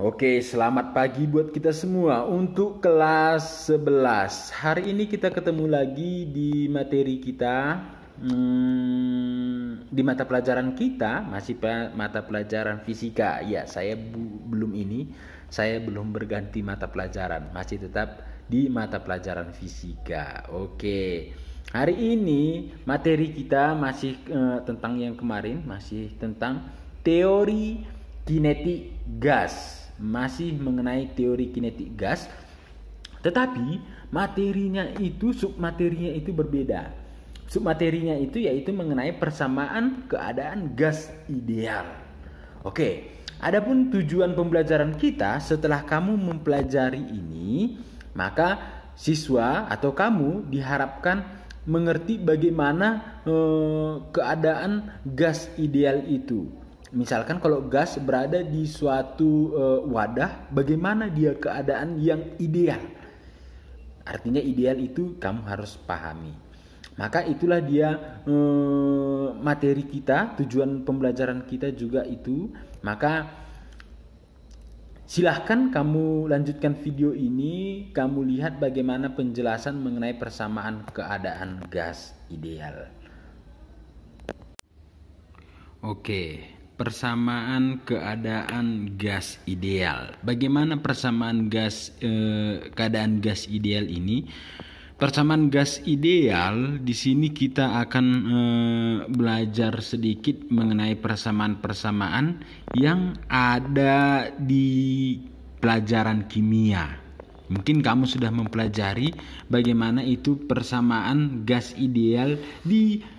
Oke, selamat pagi buat kita semua untuk kelas 11. Hari ini kita ketemu lagi di materi kita, di mata pelajaran kita, masih mata pelajaran fisika. Ya, saya belum berganti mata pelajaran, masih tetap di mata pelajaran fisika. Oke, hari ini materi kita masih tentang yang kemarin, masih tentang teori kinetik gas. Masih mengenai teori kinetik gas, tetapi submaterinya itu berbeda. Submaterinya itu yaitu mengenai persamaan keadaan gas ideal. Oke, adapun tujuan pembelajaran kita setelah kamu mempelajari ini, maka siswa atau kamu diharapkan mengerti bagaimana keadaan gas ideal itu. Misalkan kalau gas berada di suatu wadah, bagaimana dia keadaan yang ideal? Artinya ideal itu kamu harus pahami. Maka itulah dia materi kita, tujuan pembelajaran kita juga itu. Maka silahkan kamu lanjutkan video ini, kamu lihat bagaimana penjelasan mengenai persamaan keadaan gas ideal. Oke. Persamaan keadaan gas ideal. Bagaimana persamaan keadaan gas ideal ini? Persamaan gas ideal di sini kita akan belajar sedikit mengenai persamaan-persamaan yang ada di pelajaran kimia. Mungkin kamu sudah mempelajari bagaimana itu persamaan gas ideal di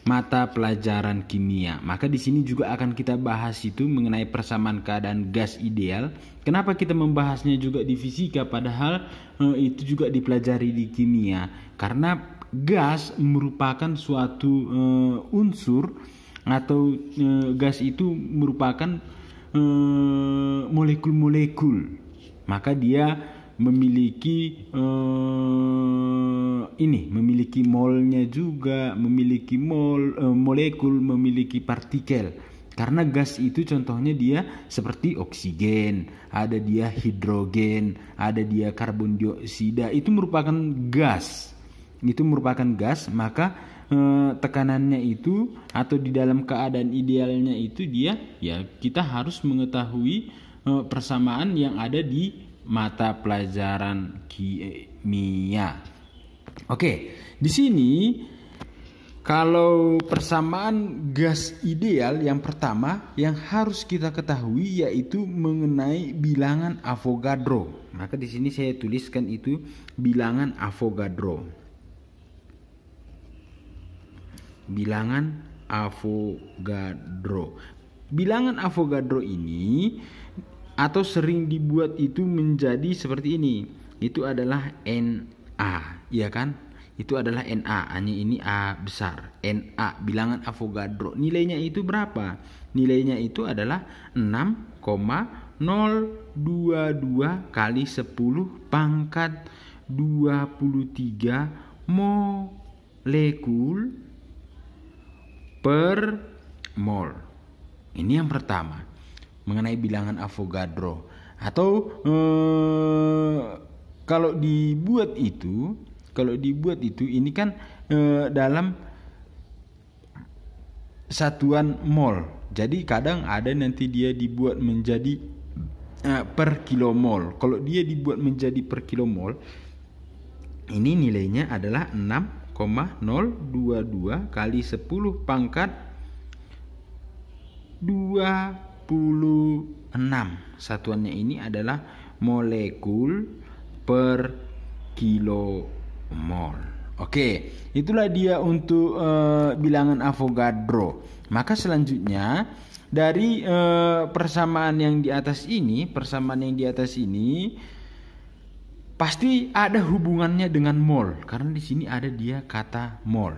mata pelajaran kimia. Maka di sini juga akan kita bahas itu mengenai persamaan keadaan gas ideal. Kenapa kita membahasnya juga di fisika padahal itu juga dipelajari di kimia? Karena gas merupakan suatu unsur atau gas itu merupakan molekul-molekul. Maka dia memiliki memiliki molnya juga, memiliki molekul, memiliki partikel. Karena gas itu contohnya dia seperti oksigen, ada dia hidrogen, ada dia karbon dioksida, itu merupakan gas. Itu merupakan gas, maka tekanannya itu atau di dalam keadaan idealnya itu dia ya kita harus mengetahui persamaan yang ada di mata pelajaran kimia. Oke, di sini kalau persamaan gas ideal yang pertama yang harus kita ketahui yaitu mengenai bilangan Avogadro. Maka di sini saya tuliskan itu bilangan Avogadro. Bilangan Avogadro. Bilangan Avogadro ini atau sering dibuat itu menjadi seperti ini. Itu adalah Na, ya kan? Itu adalah Na, hanya ini A besar. Na, bilangan Avogadro. Nilainya itu berapa? Nilainya itu adalah 6,022 kali 10 pangkat 23 molekul per mol. Ini yang pertama mengenai bilangan Avogadro. Atau kalau dibuat itu ini kan dalam satuan mol. Jadi kadang ada nanti dia dibuat menjadi per kilomol. Kalau dia dibuat menjadi per kilomol, ini nilainya adalah 6,022 kali 10 pangkat 26. Satuannya ini adalah molekul per kilomol. Oke, itulah dia untuk bilangan Avogadro. Maka selanjutnya dari persamaan yang di atas ini pasti ada hubungannya dengan mol, karena di sini ada dia kata mol.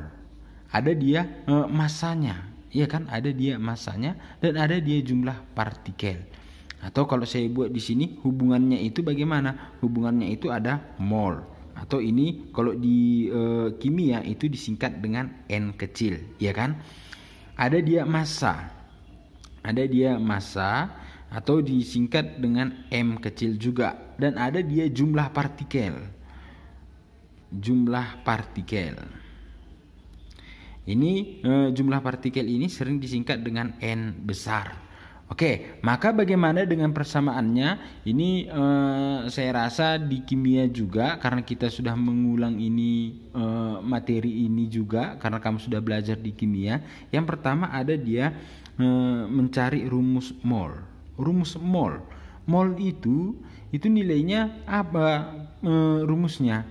Ada dia masanya. Iya kan, ada dia masanya dan ada dia jumlah partikel. Atau kalau saya buat di sini hubungannya itu bagaimana? Hubungannya itu ada mol. Atau ini kalau di kimia itu disingkat dengan N kecil, ya kan? Ada dia massa. atau disingkat dengan M kecil juga. Dan ada dia jumlah partikel. Jumlah partikel. Ini jumlah partikel ini sering disingkat dengan N besar. Oke, maka bagaimana dengan persamaannya? Ini saya rasa di kimia juga, karena kita sudah mengulang ini materi ini juga, karena kamu sudah belajar di kimia. Yang pertama ada dia mencari rumus mol. Rumus mol. Mol itu nilainya apa? Rumusnya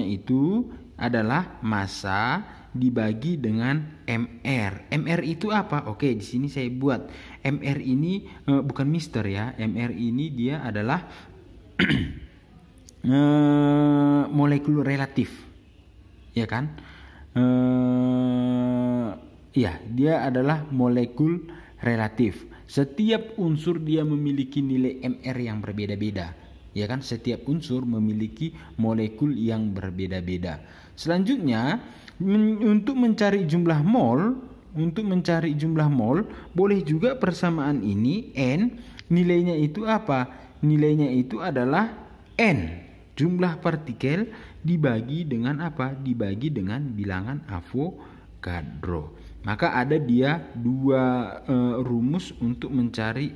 itu adalah massa dibagi dengan MR. MR itu apa? Oke, di sini saya buat. MR ini bukan mister ya. MR ini dia adalah molekul relatif. Ya kan? Ya, dia adalah molekul relatif. Setiap unsur dia memiliki nilai MR yang berbeda-beda. Ya kan? Setiap unsur memiliki molekul yang berbeda-beda. Selanjutnya, untuk mencari jumlah mol, boleh juga persamaan ini N, nilainya itu apa? Nilainya itu adalah N, jumlah partikel dibagi dengan apa? Dibagi dengan bilangan Avogadro. Maka ada dia dua rumus untuk mencari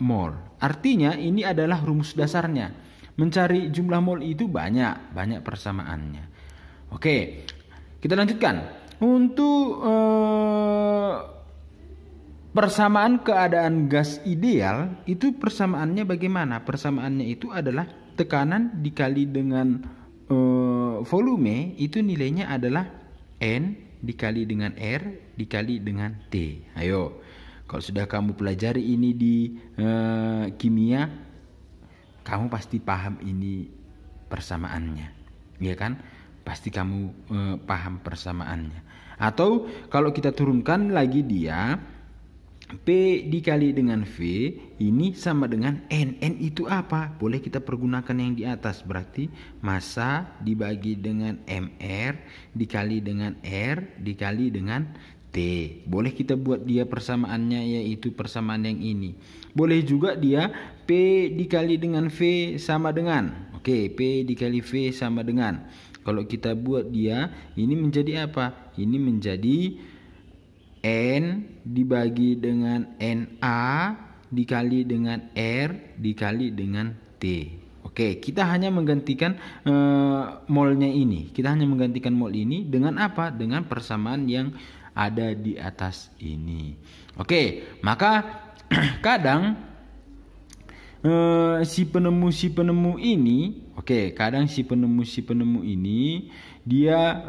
mol. Artinya ini adalah rumus dasarnya. Mencari jumlah mol itu banyak persamaannya. Oke, kita lanjutkan. Untuk persamaan keadaan gas ideal, itu persamaannya bagaimana? Persamaannya itu adalah tekanan dikali dengan volume, itu nilainya adalah N dikali dengan R dikali dengan T. Ayo, kalau sudah kamu pelajari ini di kimia, kamu pasti paham ini persamaannya, ya kan? Pasti kamu paham persamaannya. Atau kalau kita turunkan lagi dia, P dikali dengan V ini sama dengan N. N itu apa? Boleh kita pergunakan yang di atas. Berarti massa dibagi dengan MR dikali dengan R dikali dengan T. Boleh kita buat dia persamaannya, yaitu persamaan yang ini. Boleh juga dia P dikali dengan V sama dengan. Oke, P dikali V sama dengan. Kalau kita buat dia, ini menjadi apa? Ini menjadi N dibagi dengan NA dikali dengan R dikali dengan T. Oke, kita hanya menggantikan molnya ini. Kita hanya menggantikan mol ini dengan apa? Dengan persamaan yang ada di atas ini. Oke, maka kadang si penemu ini, kadang si penemu ini dia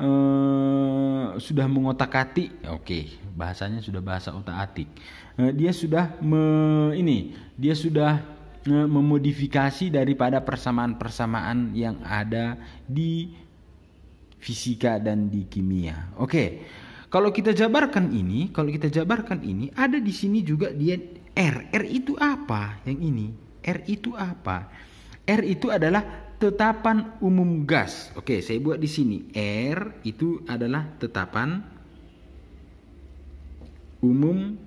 sudah mengotak-atik. Bahasanya sudah bahasa otak-atik. Dia sudah memodifikasi daripada persamaan-persamaan yang ada di fisika dan di kimia. Kalau kita jabarkan ini, ada di sini juga dia R. R itu apa? Yang ini. R itu apa? R itu adalah tetapan umum gas. Saya buat di sini. R itu adalah tetapan umum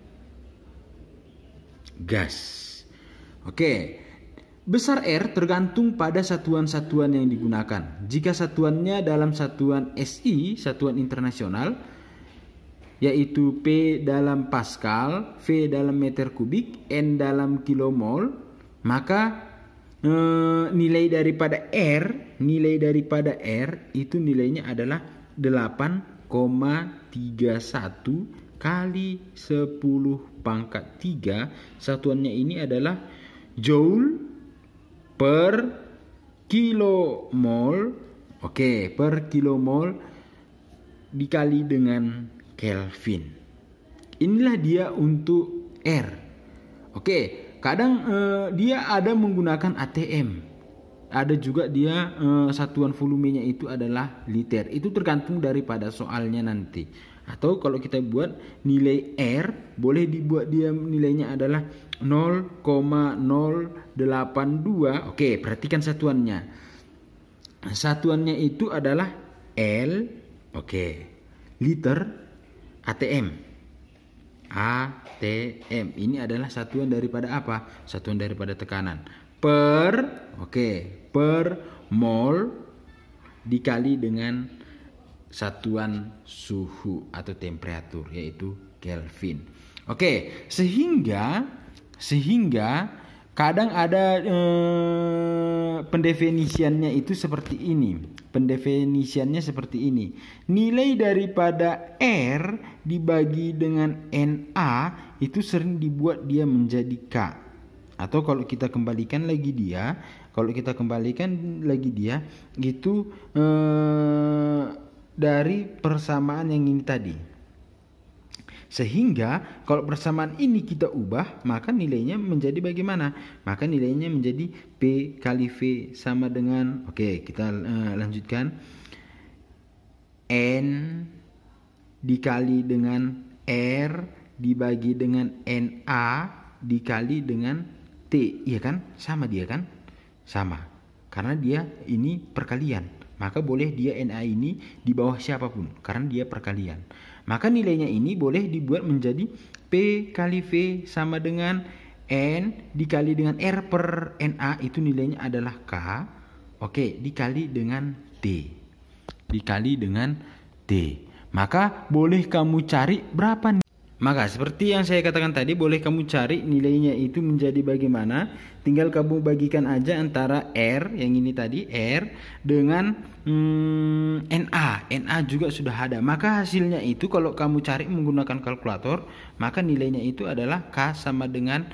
gas. Besar R tergantung pada satuan-satuan yang digunakan. Jika satuannya dalam satuan SI, satuan internasional, yaitu P dalam Pascal, V dalam meter kubik, N dalam kilomol, maka nilai daripada R itu nilainya adalah 8,31 kali 10 pangkat 3. Satuannya ini adalah joule per kilomol. Per kilomol dikali dengan Kelvin. Inilah dia untuk R. Kadang dia ada menggunakan ATM. Ada juga dia satuan volumenya itu adalah liter. Itu tergantung daripada soalnya nanti. Atau kalau kita buat nilai R, boleh dibuat dia nilainya adalah 0,082. Perhatikan satuannya. Satuannya itu adalah L, liter ATM. ATM. Ini adalah satuan daripada apa? Satuan daripada tekanan. Per mol dikali dengan satuan suhu atau temperatur, yaitu Kelvin. Sehingga kadang ada pendefinisiannya itu seperti ini. Pendefinisiannya seperti ini. Nilai daripada R dibagi dengan NA itu sering dibuat dia menjadi K. Atau kalau kita kembalikan lagi dia gitu dari persamaan yang ini tadi. Sehingga kalau persamaan ini kita ubah, maka nilainya menjadi bagaimana? Maka nilainya menjadi P kali V sama dengan, kita lanjutkan, N dikali dengan R dibagi dengan NA dikali dengan T. Iya kan? Sama dia kan? Sama. Karena dia ini perkalian. Maka boleh dia NA ini di bawah siapapun. Karena dia perkalian. Maka nilainya ini boleh dibuat menjadi P kali V sama dengan N dikali dengan R per NA. Itu nilainya adalah K. Dikali dengan T. Dikali dengan T. Maka boleh kamu cari berapa nih? Maka seperti yang saya katakan tadi, boleh kamu cari nilainya itu menjadi bagaimana. Tinggal kamu bagikan aja antara R yang ini tadi, R dengan NA. NA juga sudah ada. Maka hasilnya itu kalau kamu cari menggunakan kalkulator, maka nilainya itu adalah K sama dengan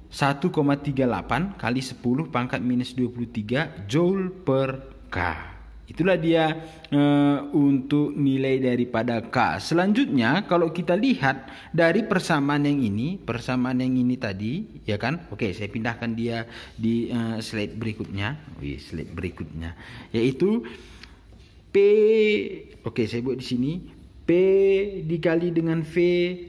1,38 kali 10 pangkat minus 23 Joule per K. Itulah dia untuk nilai daripada K. Selanjutnya kalau kita lihat dari persamaan yang ini tadi, ya kan? Saya pindahkan dia di slide berikutnya. Yaitu P. Saya buat di sini. P dikali dengan V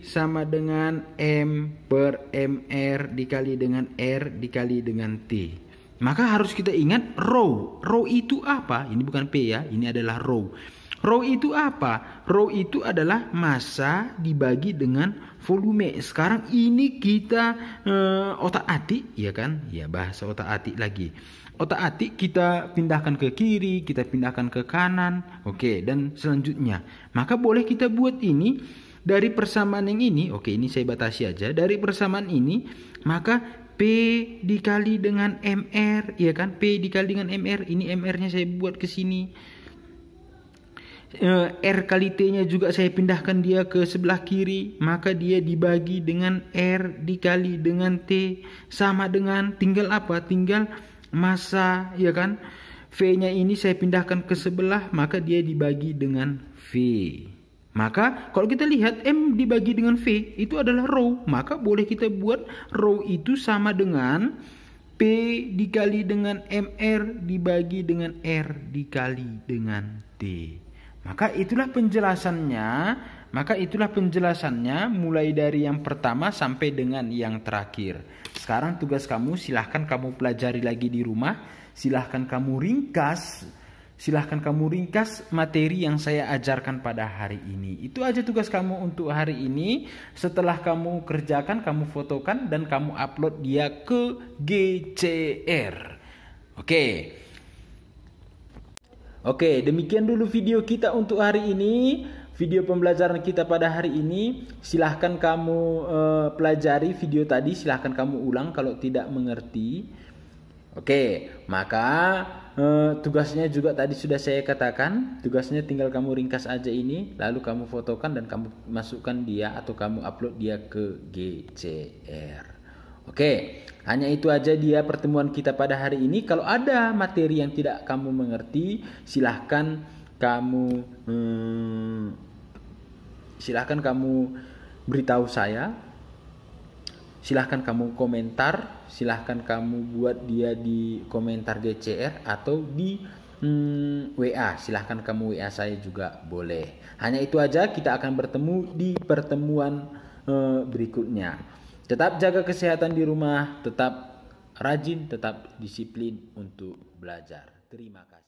sama dengan M per MR dikali dengan R dikali dengan T. Maka harus kita ingat rho. Rho itu apa? Ini bukan P ya, ini adalah rho. Rho itu apa? Rho itu adalah massa dibagi dengan volume. Sekarang ini kita otak-atik, ya kan? Ya, bahasa otak-atik lagi. Otak-atik kita pindahkan ke kiri, kita pindahkan ke kanan, dan selanjutnya. Maka boleh kita buat ini dari persamaan yang ini. Ini saya batasi aja. Dari persamaan ini, maka P dikali dengan MR, ya kan? P dikali dengan MR. Ini MR-nya saya buat ke sini. R kali T-nya juga saya pindahkan dia ke sebelah kiri. Maka dia dibagi dengan R dikali dengan T. Sama dengan, tinggal apa? Tinggal massa, ya kan? V-nya ini saya pindahkan ke sebelah. Maka dia dibagi dengan V. Maka kalau kita lihat M dibagi dengan V itu adalah rho. Maka boleh kita buat rho itu sama dengan P dikali dengan MR dibagi dengan R dikali dengan T. Maka itulah penjelasannya mulai dari yang pertama sampai dengan yang terakhir. Sekarang tugas kamu, silahkan kamu pelajari lagi di rumah. Silahkan kamu ringkas materi yang saya ajarkan pada hari ini. Itu aja tugas kamu untuk hari ini. Setelah kamu kerjakan, kamu fotokan dan kamu upload dia ke GCR. Oke, demikian dulu video kita untuk hari ini. Video pembelajaran kita pada hari ini. Silahkan kamu pelajari video tadi. Silahkan kamu ulang kalau tidak mengerti. Maka tugasnya juga tadi sudah saya katakan. Tugasnya tinggal kamu ringkas aja ini, lalu kamu fotokan dan kamu masukkan dia atau kamu upload dia ke GCR. Hanya itu aja dia pertemuan kita pada hari ini. Kalau ada materi yang tidak kamu mengerti, silahkan kamu beritahu saya. Silahkan kamu komentar, silahkan kamu buat dia di komentar GCR atau di WA. Silahkan kamu WA saya juga boleh. Hanya itu aja, kita akan bertemu di pertemuan berikutnya. Tetap jaga kesehatan di rumah, tetap rajin, tetap disiplin untuk belajar. Terima kasih.